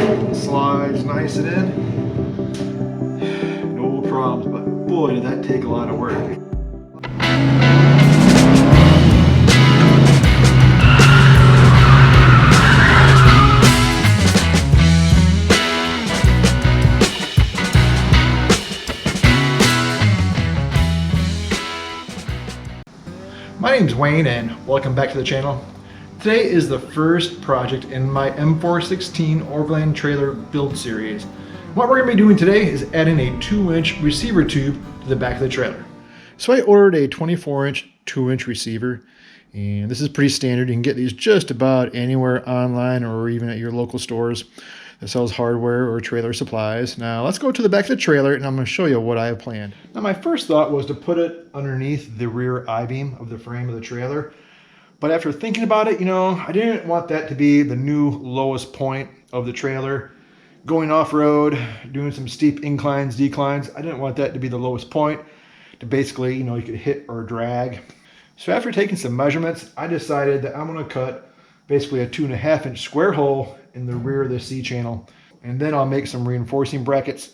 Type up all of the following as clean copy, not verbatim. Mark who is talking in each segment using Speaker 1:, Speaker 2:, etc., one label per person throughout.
Speaker 1: Slides nice and in. No problems, but boy, did that take a lot of work. My name's Wayne and welcome back to the channel. Today is the first project in my M416 Overland trailer build series. What we're going to be doing today is adding a 2-inch receiver tube to the back of the trailer. So I ordered a 24-inch 2-inch receiver, and this is pretty standard. You can get these just about anywhere online or even at your local stores that sells hardware or trailer supplies. Now let's go to the back of the trailer and I'm going to show you what I have planned. Now my first thought was to put it underneath the rear I-beam of the frame of the trailer. But after thinking about it, I didn't want that to be the new lowest point of the trailer. Going off-road, doing some steep inclines, declines, I didn't want that to be the lowest point to basically, you could hit or drag. So after taking some measurements, I decided that I'm going to cut basically a 2.5-inch square hole in the rear of the C-channel. And then I'll make some reinforcing brackets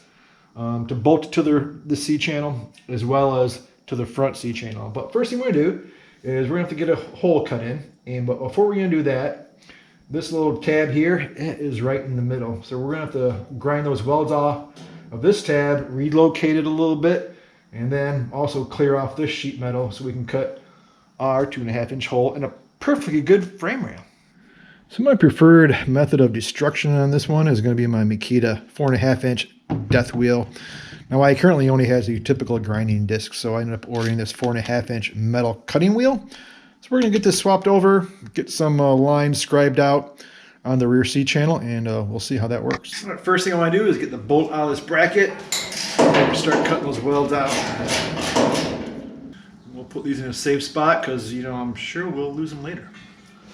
Speaker 1: to bolt to the C-channel as well as to the front C-channel. But first thing we're going to do is we're going to have to get a hole cut in. But before we're going to do that, this little tab here is right in the middle. So we're going to have to grind those welds off of this tab, relocate it a little bit, and then also clear off this sheet metal so we can cut our 2.5-inch hole in a perfectly good frame rail. So my preferred method of destruction on this one is going to be my Makita 4.5-inch death wheel. Now I currently only has a typical grinding disc, so I ended up ordering this 4.5-inch metal cutting wheel. So we're going to get this swapped over, get some lines scribed out on the rear C channel, and we'll see how that works. First thing I want to do is get the bolt out of this bracket and start cutting those welds out. We'll put these in a safe spot because I'm sure we'll lose them later.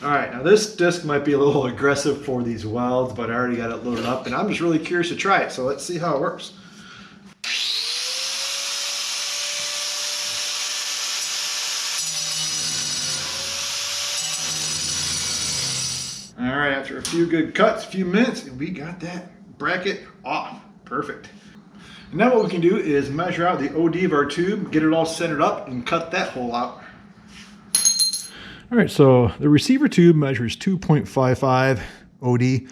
Speaker 1: Alright, now this disc might be a little aggressive for these welds, but I already got it loaded up and I'm just really curious to try it, so let's see how it works. Alright, after a few good cuts, a few minutes, and we got that bracket off. Perfect. And now what we can do is measure out the OD of our tube, get it all centered up, and cut that hole out. Alright, so the receiver tube measures 2.55 OD.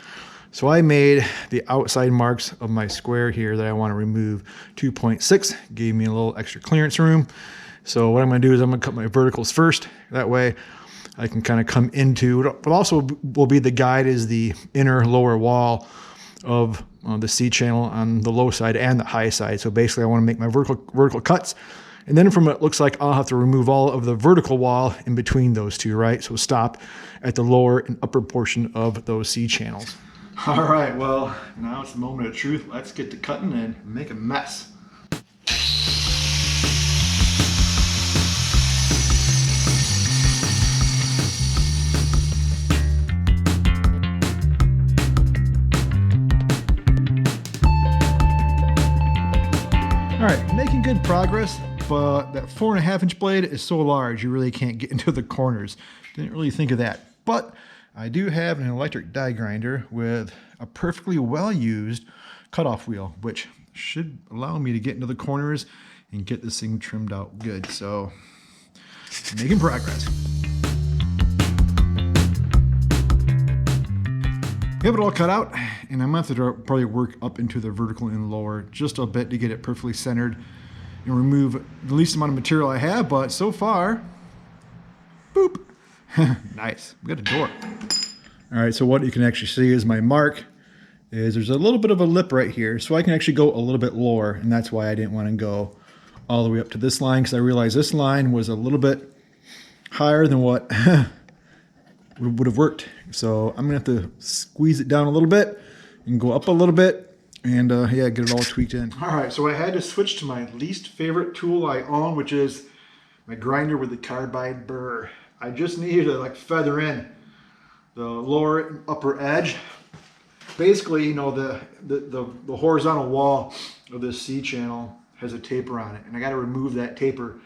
Speaker 1: So I made the outside marks of my square here that I want to remove 2.6. Gave me a little extra clearance room. So what I'm going to do is I'm going to cut my verticals first. That way I can kind of come into, but also will be the guide is the inner lower wall of the C channel on the low side and the high side. So basically I want to make my vertical cuts. And then from it looks like I'll have to remove all of the vertical wall in between those two, right? So stop at the lower and upper portion of those C channels. All right, well, now it's the moment of truth. Let's get to cutting and make a mess. All right, making good progress. But that 4.5-inch blade is so large you really can't get into the corners. Didn't really think of that. But I do have an electric die grinder with a perfectly well-used cutoff wheel, which should allow me to get into the corners and get this thing trimmed out good. So, making progress. Have it all cut out, and I'm going to have to probably work up into the vertical and lower just a bit to get it perfectly centered and remove the least amount of material I have, but so far, boop. Nice, we got a door. All right, so what you can actually see is my mark is there's a little bit of a lip right here, so I can actually go a little bit lower, and that's why I didn't want to go all the way up to this line, because I realized this line was a little bit higher than what would have worked. So I'm gonna have to squeeze it down a little bit and go up a little bit, and yeah, get it all tweaked in. All right, so I had to switch to my least favorite tool I own, which is my grinder with the carbide burr. I just needed to feather in the lower and upper edge. Basically, the horizontal wall of this C channel has a taper on it, and I got to remove that taper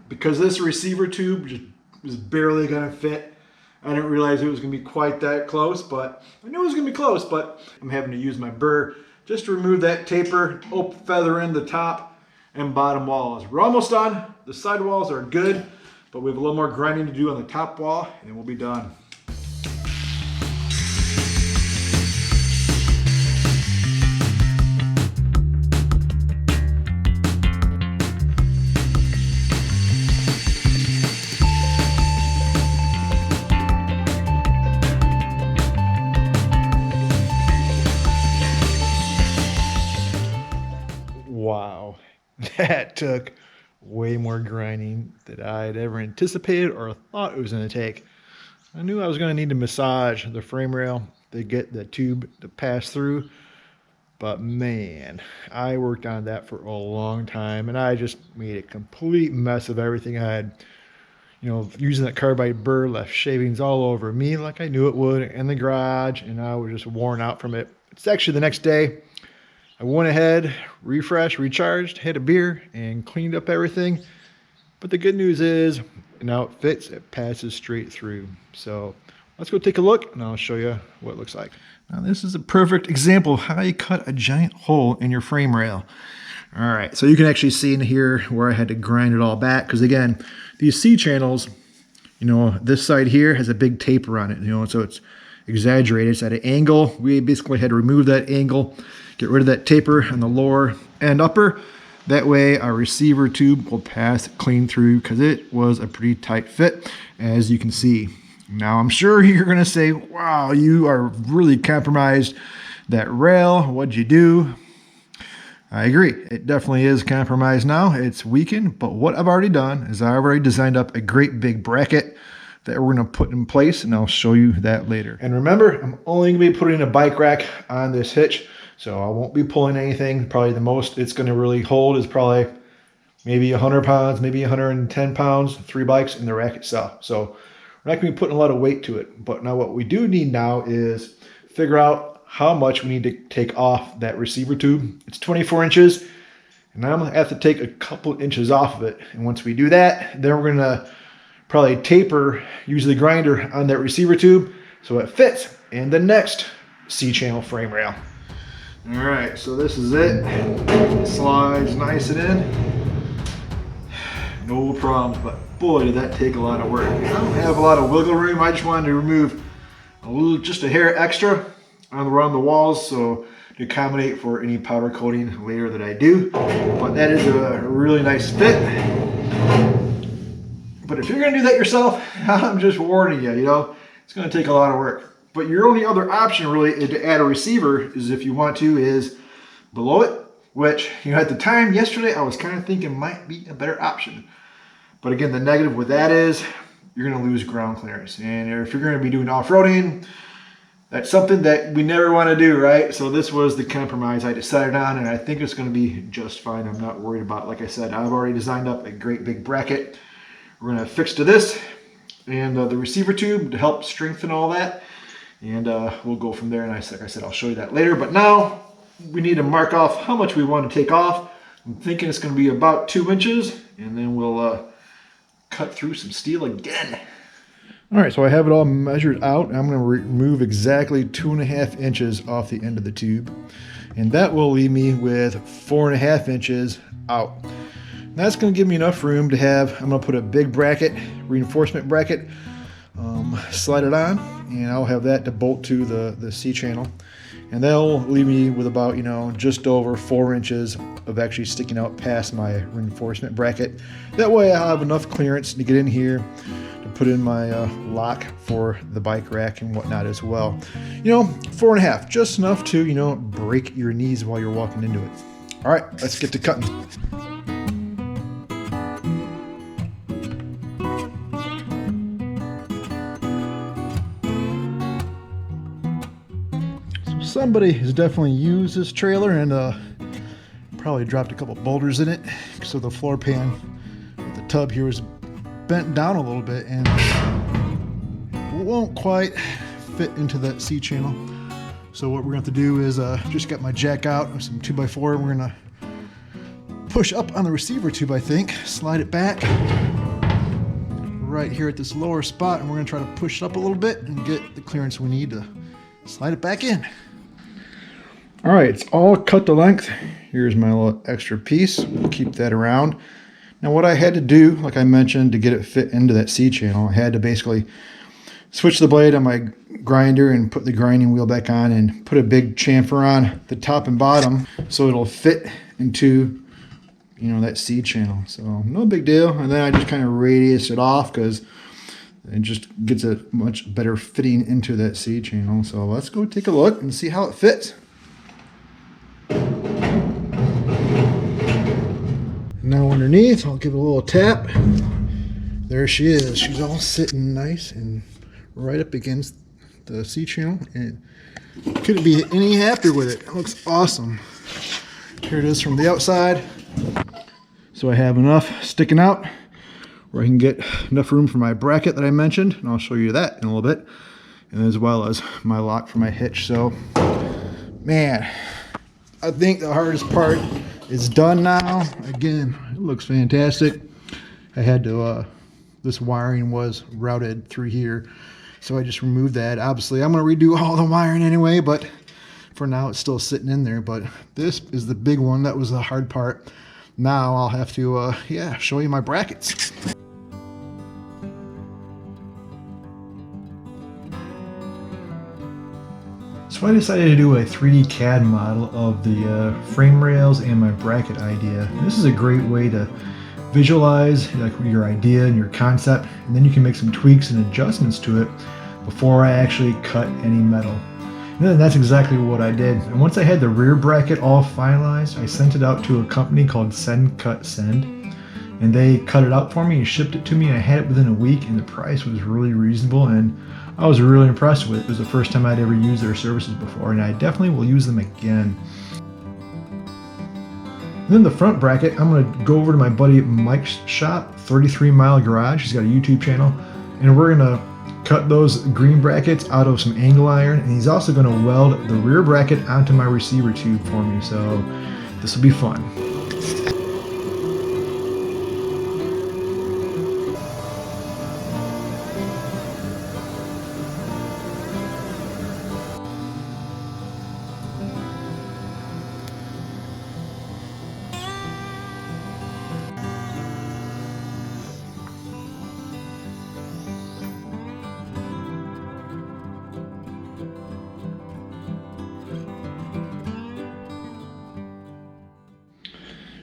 Speaker 1: because this receiver tube just is barely gonna fit. I didn't realize it was gonna be quite that close, but I knew it was gonna be close, but I'm having to use my burr just to remove that taper, feather in the top and bottom walls. We're almost done. The side walls are good, but we have a little more grinding to do on the top wall and we'll be done. Wow, that took way more grinding than I had ever anticipated or thought it was going to take. I knew I was going to need to massage the frame rail to get the tube to pass through, but man, I worked on that for a long time and I just made a complete mess of everything. I had, using that carbide burr, left shavings all over me like I knew it would in the garage, and I was just worn out from it. It's actually the next day. I went ahead, refreshed, recharged, had a beer, and cleaned up everything. But the good news is, now it fits, it passes straight through. So let's go take a look, and I'll show you what it looks like. Now this is a perfect example of how you cut a giant hole in your frame rail. All right, so you can actually see in here where I had to grind it all back, because again, these C-channels, this side here has a big taper on it, so it's exaggerated. It's at an angle. We basically had to remove that angle, get rid of that taper on the lower and upper. That way our receiver tube will pass clean through, because it was a pretty tight fit, as you can see. Now I'm sure you're going to say, wow, you are really compromised that rail. What'd you do? I agree. It definitely is compromised now. It's weakened, but what I've already done is I already designed up a great big bracket that we're going to put in place, and I'll show you that later. And remember, I'm only going to be putting a bike rack on this hitch, so I won't be pulling anything. Probably the most it's going to really hold is probably maybe 100 pounds, maybe 110 pounds, 3 bikes in the rack itself. So we're not going to be putting a lot of weight to it. But now what we do need now is figure out how much we need to take off that receiver tube. It's 24 inches, and I'm going to have to take a couple inches off of it. And once we do that, then we're going to probably taper, use the grinder on that receiver tube so it fits in the next C-channel frame rail. All right, so this is it. It slides nice and in. No problems, but boy, did that take a lot of work. I don't have a lot of wiggle room. I just wanted to remove just a hair extra around the walls, so to accommodate for any powder coating later that I do. But that is a really nice fit. But if you're going to do that yourself, I'm just warning you, it's going to take a lot of work. But your only other option really to add a receiver is, if you want to, is below it, which, at the time yesterday, I was kind of thinking might be a better option. But again, the negative with that is you're going to lose ground clearance. And if you're going to be doing off-roading, that's something that we never want to do, right? So this was the compromise I decided on, and I think it's going to be just fine. I'm not worried about it. Like I said, I've already designed up a great big bracket. We're going to affix to this and the receiver tube to help strengthen all that. And we'll go from there. And like I said, I'll show you that later. But now we need to mark off how much we want to take off. I'm thinking it's going to be about 2 inches, and then we'll cut through some steel again. All right, so I have it all measured out. I'm going to remove exactly 2.5 inches off the end of the tube, and that will leave me with 4.5 inches out. And that's going to give me enough room to have, I'm going to put a big bracket, reinforcement bracket, slide it on, and I'll have that to bolt to the C-channel. And that'll leave me with about, just over 4 inches of actually sticking out past my reinforcement bracket. That way I'll have enough clearance to get in here to put in my lock for the bike rack and whatnot as well. 4.5, just enough to, break your knees while you're walking into it. All right, let's get to cutting. Somebody has definitely used this trailer and probably dropped a couple boulders in it, so the floor pan with the tub here is bent down a little bit and won't quite fit into that C channel. So what we're going to have to do is just got my jack out and some 2x4, and we're going to push up on the receiver tube, I think, slide it back, right here at this lower spot, and we're gonna try to push it up a little bit and get the clearance we need to slide it back in. All right, it's all cut to length. Here's my little extra piece. We'll keep that around. Now what I had to do, like I mentioned, to get it fit into that C-channel, I had to basically switch the blade on my grinder and put the grinding wheel back on and put a big chamfer on the top and bottom so it'll fit into, you know, that C-channel. So no big deal. And then I just kind of radius it off because it just gets a much better fitting into that C-channel. So let's go take a look and see how it fits. Now underneath, I'll give it a little tap. There she is. She's all sitting nice and right up against the C-channel, and couldn't be any happier with it. It looks awesome. Here it is from the outside. So I have enough sticking out where I can get enough room for my bracket that I mentioned, and I'll show you that in a little bit, and as well as my lock for my hitch. So, man, I think the hardest part is done now. Again, it looks fantastic. I had to, this wiring was routed through here, so I just removed that. Obviously, I'm going to redo all the wiring anyway, but for now it's still sitting in there. But this is the big one. That was the hard part. Now I'll have to, yeah, show you my brackets. So I decided to do a 3D CAD model of the frame rails and my bracket idea. This is a great way to visualize like your idea and your concept, and then you can make some tweaks and adjustments to it before I actually cut any metal. And then that's exactly what I did. And once I had the rear bracket all finalized, I sent it out to a company called Send Cut Send, and they cut it out for me and shipped it to me. I had it within a week, and the price was really reasonable, and I was really impressed with it. It was the first time I'd ever used their services before, and I definitely will use them again. And then the front bracket, I'm going to go over to my buddy Mike's shop, 33 Mile Garage. He's got a YouTube channel, and we're going to cut those green brackets out of some angle iron, and he's also going to weld the rear bracket onto my receiver tube for me, so this will be fun.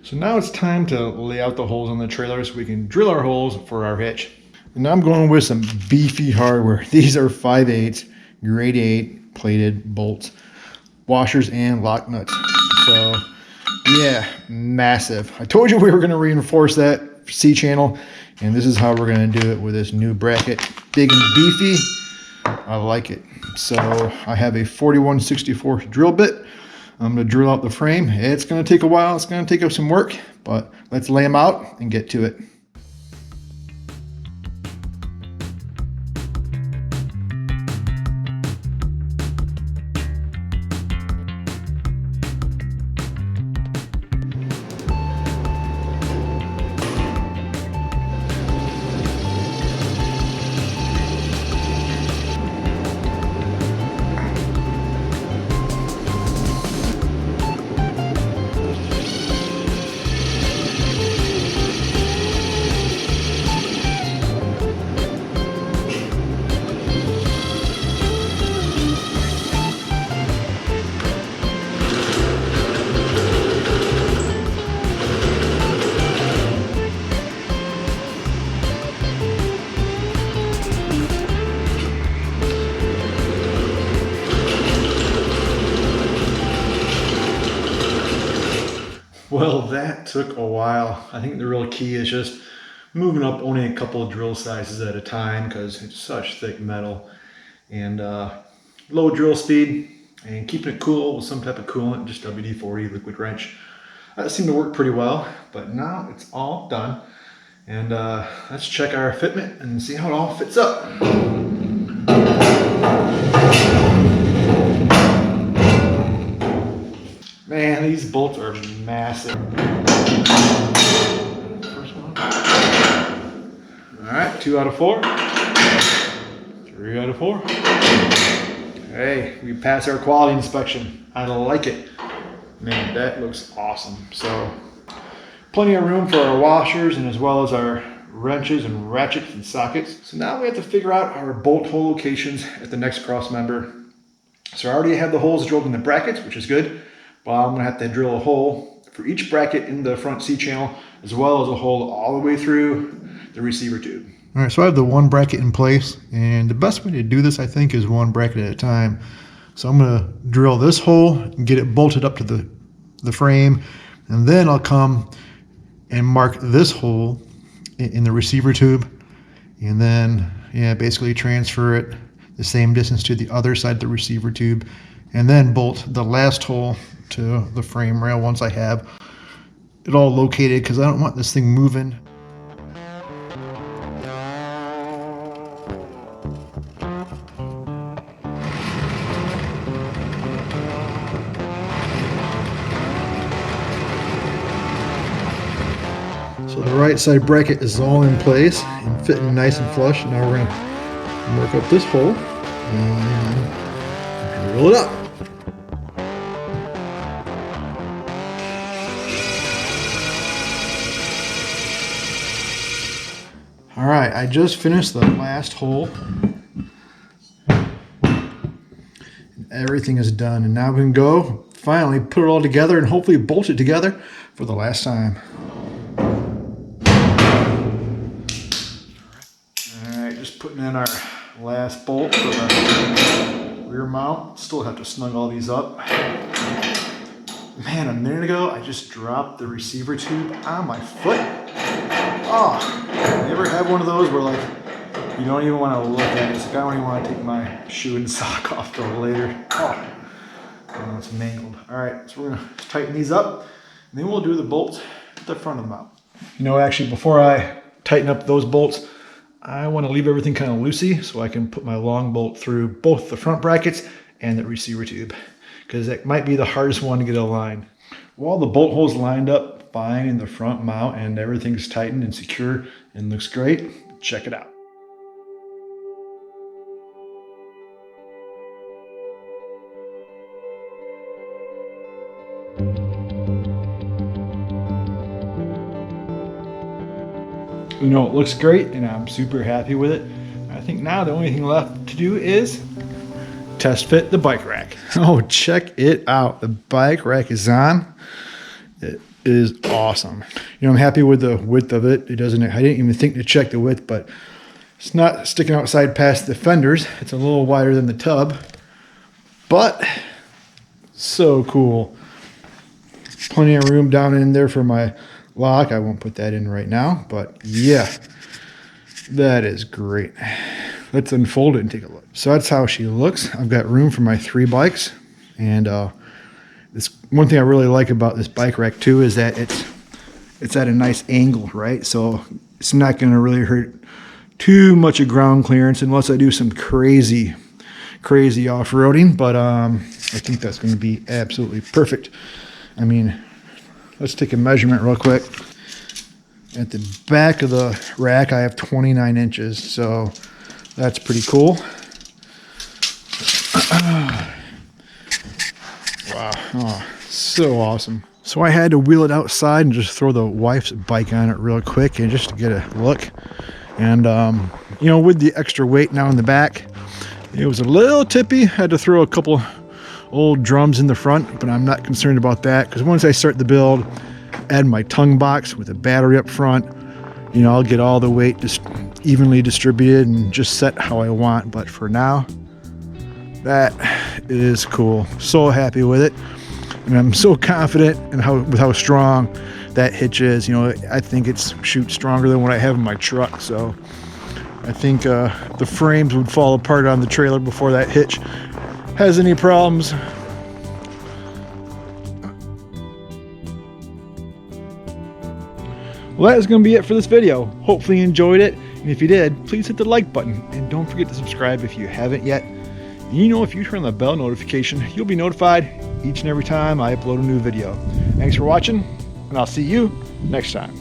Speaker 1: So now it's time to lay out the holes on the trailer so we can drill our holes for our hitch. And now I'm going with some beefy hardware. These are 5/8 grade 8 plated bolts, washers and lock nuts. So yeah, massive. I told you we were going to reinforce that C-channel, and this is how we're going to do it with this new bracket. Big and beefy. I like it. So I have a 41/64 drill bit. I'm going to drill out the frame. It's going to take a while. It's going to take up some work, but let's lay them out and get to it. Well, that took a while. I think the real key is just moving up only a couple of drill sizes at a time because it's such thick metal, and low drill speed and keeping it cool with some type of coolant, just WD-40 liquid wrench. That seemed to work pretty well, but now it's all done. And let's check our fitment and see how it all fits up. Man, these bolts are massive. First one. All right. 2 out of 4. 3 out of 4. Hey, we passed our quality inspection. I like it. Man, that looks awesome. So, plenty of room for our washers and as well as our wrenches and ratchets and sockets. So now we have to figure out our bolt hole locations at the next cross member. So I already have the holes drilled in the brackets, which is good, but I'm gonna have to drill a hole for each bracket in the front C channel, as well as a hole all the way through the receiver tube. All right, so I have the one bracket in place, and the best way to do this, I think, is one bracket at a time. So I'm gonna drill this hole and get it bolted up to the frame, and then I'll come and mark this hole in the receiver tube, and then basically transfer it the same distance to the other side of the receiver tube, and then bolt the last hole to the frame rail once I have it all located, because I don't want this thing moving. So the right side bracket is all in place and fitting nice and flush. Now we're going to mark up this hole and drill it up. All right, I just finished the last hole. Everything is done, and now we can go finally put it all together and hopefully bolt it together for the last time. Just putting in our last bolt for the rear mount. Still have to snug all these up. Man, a minute ago I just dropped the receiver tube on my foot. Oh, you ever have one of those where like you don't even want to look at it? It's like I don't even want to take my shoe and sock off till later. Oh, it's mangled. All right, so we're gonna tighten these up, and then we'll do the bolts at the front of the mount. You know, actually, before I tighten up those bolts, I want to leave everything kind of loosey so I can put my long bolt through both the front brackets and the receiver tube, because that might be the hardest one to get aligned. Well, the bolt holes lined up fine in the front mount and everything's tightened and secure and looks great. Check it out. You know, it looks great and I'm super happy with it. I think now the only thing left to do is test fit the bike rack. Oh, check it out. The bike rack is on. It is awesome. You know, I'm happy with the width of it. I didn't even think to check the width, but it's not sticking outside past the fenders. It's a little wider than the tub, but so cool. Plenty of room down in there for my lock. I won't put that in right now, but yeah, that is great. Let's unfold it and take a look. So that's how she looks. I've got room for my 3 bikes, and this one thing I really like about this bike rack too is that it's at a nice angle, right? So it's not going to really hurt too much of ground clearance unless I do some crazy off-roading, but I think that's going to be absolutely perfect. I mean, let's take a measurement real quick. At the back of the rack, I have 29 inches, so that's pretty cool. Wow, oh, so awesome. So I had to wheel it outside and just throw the wife's bike on it real quick and just to get a look. And, you know, with the extra weight now in the back, it was a little tippy. Had to throw a couple old drums in the front, but I'm not concerned about that because once I start the build, add my tongue box with a battery up front, you know, I'll get all the weight just evenly distributed and just set how I want. But for now, that is cool. So happy with it, and I'm so confident in how strong that hitch is. You know, I think it's stronger than what I have in my truck. So I think the frames would fall apart on the trailer before that hitch has any problems. Well, that is going to be it for this video. Hopefully you enjoyed it, and if you did, please hit the like button, and don't forget to subscribe if you haven't yet. You know, if you turn on the bell notification, you'll be notified each and every time I upload a new video. Thanks for watching, and I'll see you next time.